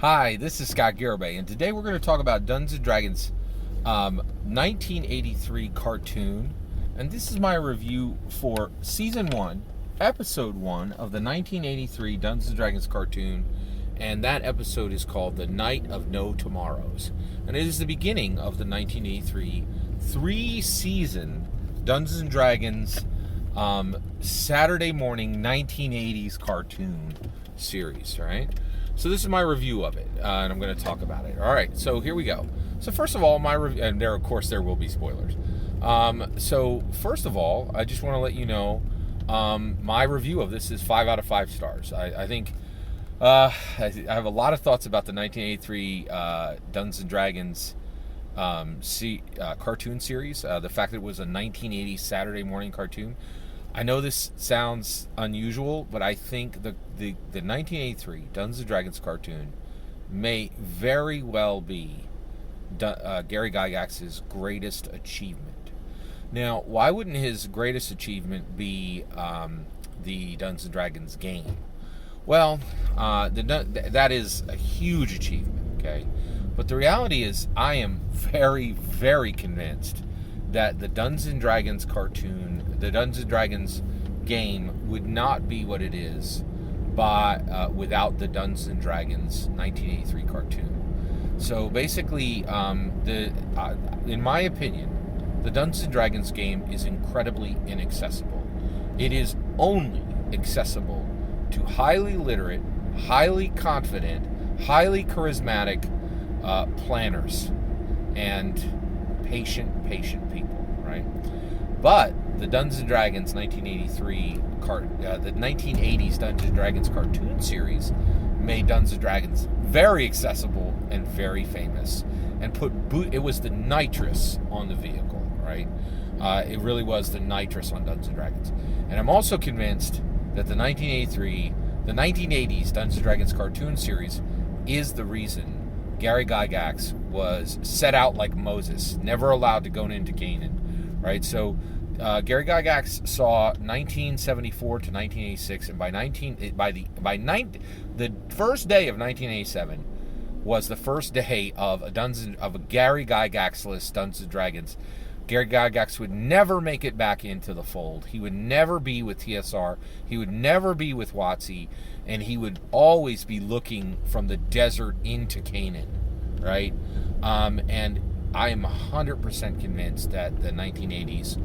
Hi, this is Scott Garibay, and today we're going to talk about Dungeons & Dragons 1983 cartoon. And this is my review for Season 1, Episode 1 of the 1983 Dungeons & Dragons cartoon. And that episode is called The Night of No Tomorrows. And it is the beginning of the 1983 three-season Dungeons & Dragons Saturday morning 1980s cartoon series, right? So this is my review of it, and I'm going to talk about it. All right, so here we go. So first of all, my review, and there will be spoilers. So first of all, I just want to let you know my review of this is 5 out of 5 stars. I think I have a lot of thoughts about the 1983 Dungeons and Dragons cartoon series. The fact that it was a 1980 Saturday morning cartoon. I know this sounds unusual, but I think the 1983 Dungeons & Dragons cartoon may very well be Gary Gygax's greatest achievement. Now, why wouldn't his greatest achievement be the Dungeons & Dragons game? Well, that is a huge achievement, okay? But the reality is I am very, very convinced that the Dungeons & Dragons cartoon, the Dungeons & Dragons game would not be what it is without the Dungeons & Dragons 1983 cartoon. So basically, in my opinion, the Dungeons & Dragons game is incredibly inaccessible. It is only accessible to highly literate, highly confident, highly charismatic planners and patient people, right? But the Dungeons & Dragons 1983 the 1980s Dungeons & Dragons cartoon series made Dungeons & Dragons very accessible and very famous, and it was the nitrous on the vehicle, right? It really was the nitrous on Dungeons & Dragons. And I'm also convinced that the 1980s Dungeons & Dragons cartoon series is the reason Gary Gygax was set out like Moses, never allowed to go into Canaan, right? So Gary Gygax saw 1974 to 1986, and the first day of 1987 was the first day of a Gary Gygax-less Dungeons & Dragons. Gary Gygax would never make it back into the fold. He would never be with TSR. He would never be with WotC, and he would always be looking from the desert into Canaan, right? And I am 100% convinced that the 1980s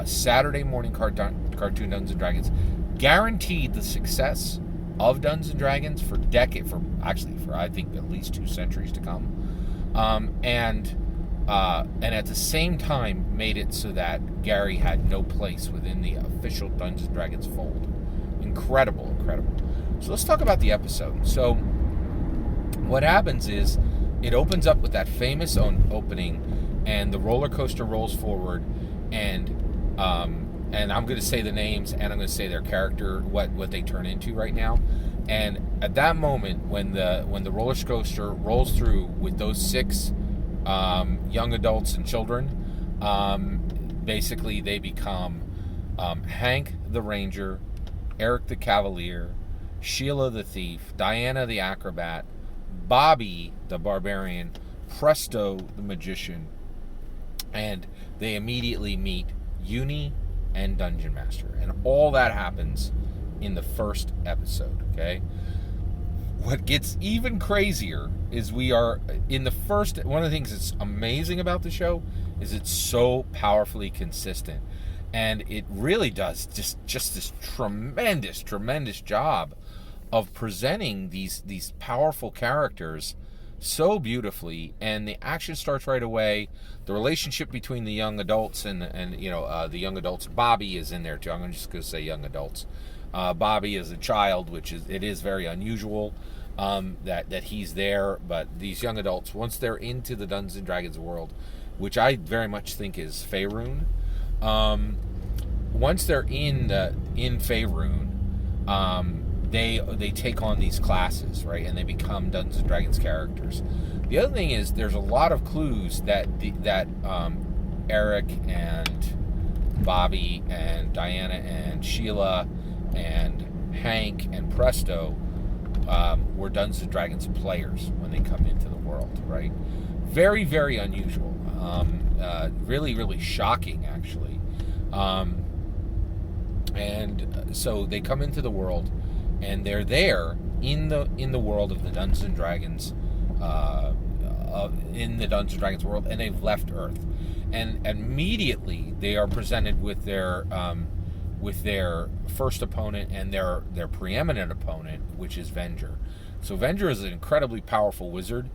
Saturday morning cartoon Dungeons & Dragons guaranteed the success of Dungeons & Dragons for I think at least 2 centuries to come, and at the same time made it so that Gary had no place within the official Dungeons & Dragons fold. Incredible. So let's talk about the episode. So what happens is it opens up with that famous opening, and the roller coaster rolls forward, and I'm going to say the names, and I'm going to say their character, what they turn into right now. And at that moment, when the roller coaster rolls through with those 6 young adults and children, basically they become Hank the Ranger, Eric the Cavalier, Sheila the Thief, Diana the Acrobat, Bobby the Barbarian, Presto the Magician, and they immediately meet Uni and Dungeon Master. And all that happens in the first episode, okay? What gets even crazier is we are in the first. One of the things that's amazing about the show is it's so powerfully consistent, and it really does just this tremendous job of presenting these powerful characters so beautifully. And the action starts right away. The relationship between the young adults and the young adults. Bobby is in there too. I'm just going to say young adults. Bobby is a child, which is very unusual that he's there. But these young adults, once they're into the Dungeons & Dragons world, which I very much think is Faerun, once they're in Faerun, they take on these classes, right, and they become Dungeons & Dragons characters. The other thing is there's a lot of clues that Eric and Bobby and Diana and Sheila and Hank and Presto were Dungeons and Dragons players when they come into the world, right? Very, very unusual. Really, really shocking, actually. And so they come into the world, and they're there in the world of the Dungeons and Dragons, in the Dungeons and Dragons world, and they've left Earth, and immediately they are presented with their first opponent and their preeminent opponent, which is Venger. So Venger is an incredibly powerful wizard.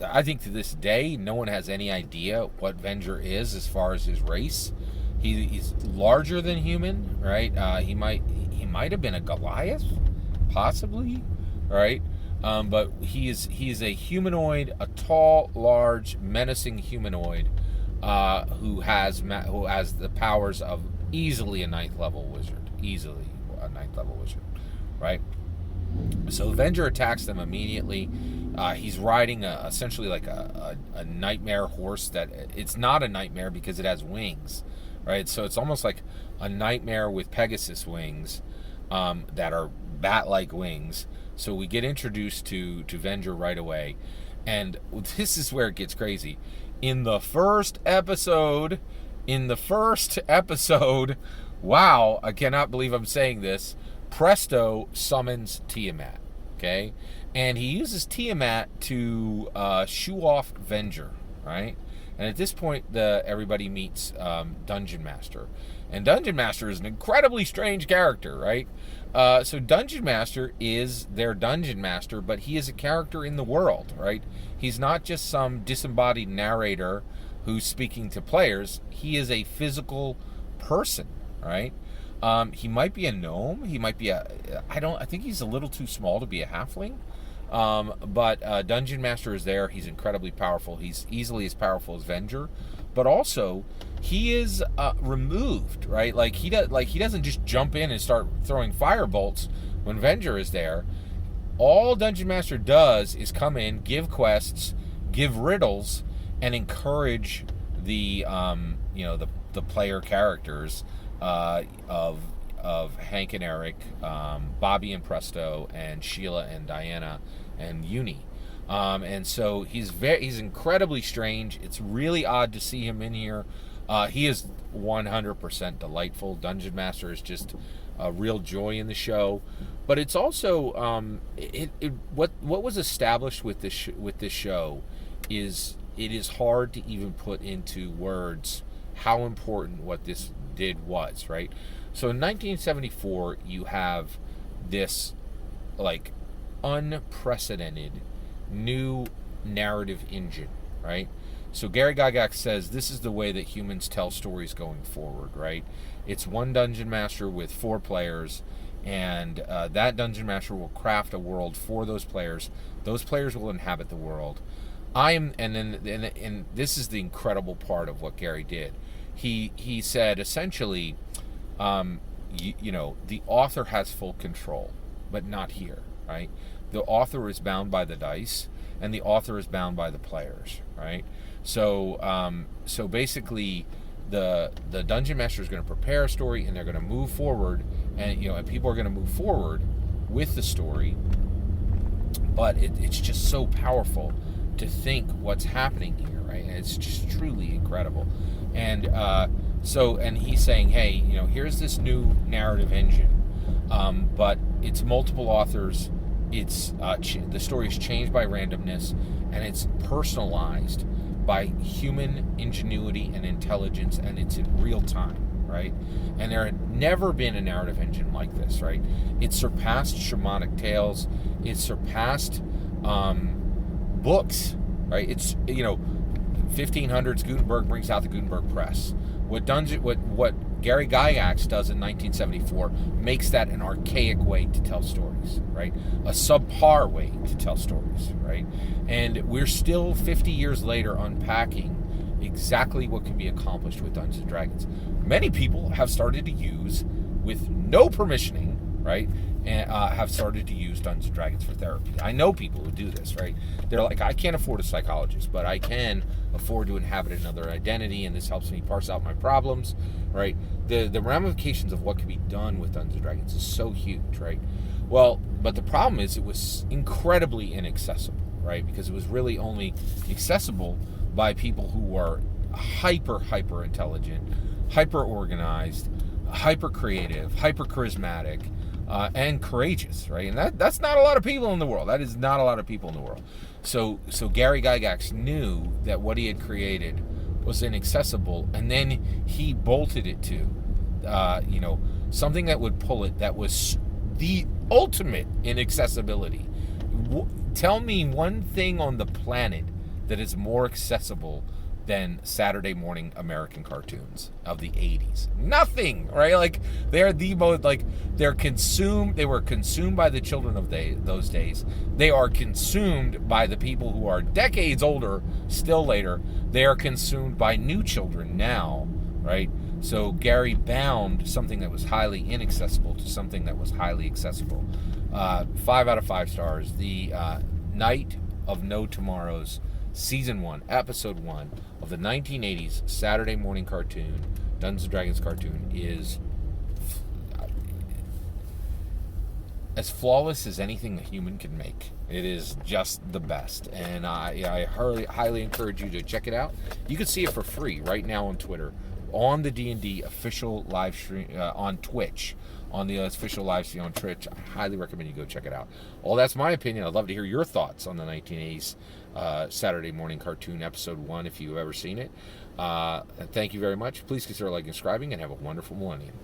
I think to this day, no one has any idea what Venger is as far as his race. He's larger than human, right? He might have been a Goliath, possibly, right? But he is a humanoid, a tall, large, menacing humanoid who has the powers of easily a ninth level wizard, right? So Venger attacks them immediately. He's riding essentially like a nightmare horse that it's not a nightmare because it has wings, right? So it's almost like a nightmare with Pegasus wings that are bat-like wings. So we get introduced to Venger right away, and this is where it gets crazy. In the first episode, wow, I cannot believe I'm saying this, Presto summons Tiamat, okay? And he uses Tiamat to shoo off Venger, right? And at this point, everybody meets Dungeon Master. And Dungeon Master is an incredibly strange character, right? So Dungeon Master is their Dungeon Master, but he is a character in the world, right? He's not just some disembodied narrator who's speaking to players. He is a physical person, right? He might be a gnome. He might be I think he's a little too small to be a halfling. But Dungeon Master is there. He's incredibly powerful. He's easily as powerful as Venger, but also he is removed, right? Like he doesn't just jump in and start throwing fire bolts when Venger is there. All Dungeon Master does is come in, give quests, give riddles, and encourage the player characters of Hank and Eric, Bobby and Presto, and Sheila and Diana and Uni. And so he's incredibly strange. It's really odd to see him in here. He is 100% delightful. Dungeon Master is just a real joy in the show. But it's also what was established with this show is it is hard to even put into words how important what this did was, right? So in 1974, you have this like unprecedented new narrative engine, right? So Gary Gygax says this is the way that humans tell stories going forward, right? It's one Dungeon Master with 4 players, and that Dungeon Master will craft a world for those players. Those players will inhabit the world. And this is the incredible part of what Gary did. He said essentially, the author has full control, but not here, right? The author is bound by the dice, and the author is bound by the players, right? So basically, the Dungeon Master is going to prepare a story, and they're going to move forward, and people are going to move forward with the story. But it's just so powerful to think what's happening here, right? And it's just truly incredible. And and he's saying, hey, here's this new narrative engine, but it's multiple authors. It's the story is changed by randomness, and it's personalized by human ingenuity and intelligence, and it's in real time, right? And there had never been a narrative engine like this, right? It surpassed shamanic tales. It surpassed books, right? It's 1500s. Gutenberg brings out the Gutenberg Press. What Gary Gygax does in 1974 makes that an archaic way to tell stories, right? A subpar way to tell stories, right? And we're still 50 years later unpacking exactly what can be accomplished with Dungeons & Dragons. Many people have started to use, with no permissioning, right, and have started to use Dungeons & Dragons for therapy. I know people who do this, right? They're like, I can't afford a psychologist, but I can afford to inhabit another identity, and this helps me parse out my problems, right? The ramifications of what can be done with Dungeons & Dragons is so huge, right? Well, but the problem is it was incredibly inaccessible, right? Because it was really only accessible by people who were hyper intelligent, hyper organized, hyper creative, hyper charismatic, and courageous, right? And that's not a lot of people in the world. That is not a lot of people in the world. So Gary Gygax knew that what he had created was inaccessible, and then he bolted it to, something that would pull it, that was the ultimate inaccessibility. Tell me one thing on the planet that is more accessible than Saturday morning American cartoons of the 80s. Nothing, right? Like, they're the most, like, they were consumed by the children of those days. They are consumed by the people who are decades older, still later. They are consumed by new children now, right? So Gary bound something that was highly inaccessible to something that was highly accessible. 5 out of 5 stars. The Night of No Tomorrows, Season 1, Episode 1 of the 1980s Saturday morning cartoon, Dungeons & Dragons cartoon, is as flawless as anything a human can make. It is just the best, and I highly encourage you to check it out. You can see it for free right now on Twitter, on the D&D official live stream, on Twitch, on the official live stream on Twitch. I highly recommend you go check it out. Well, that's my opinion. I'd love to hear your thoughts on the 1980s Saturday morning cartoon Episode 1, if you've ever seen it. Thank you very much. Please consider liking and subscribing, and have a wonderful millennium.